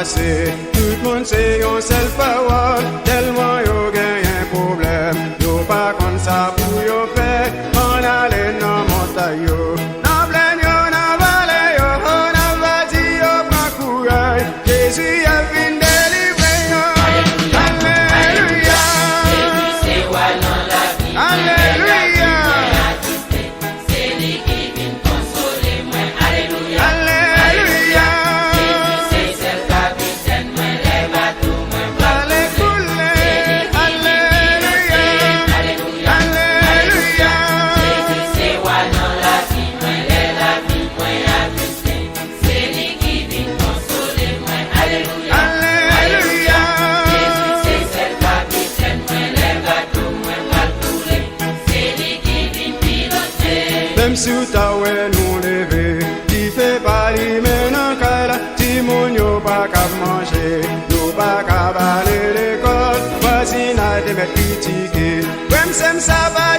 passé. Tout le monde sait yon seul parole, tellement yon gagne un problème. Yo pas comme ça pour yo faire, on allait dans montagne yo. Dans plaine yo, dans vallée yo, dans vadi yo, prends courage. Jésus a fin délivrer yo. Alléluia. Alléluia. Même si ou ta ouais nous lever, qui fait pas li maintenant qu'elle ti moun yo pas qu'à manger, yo pas qu'à aller l'école, voisine a te mettre critiquer, même ça va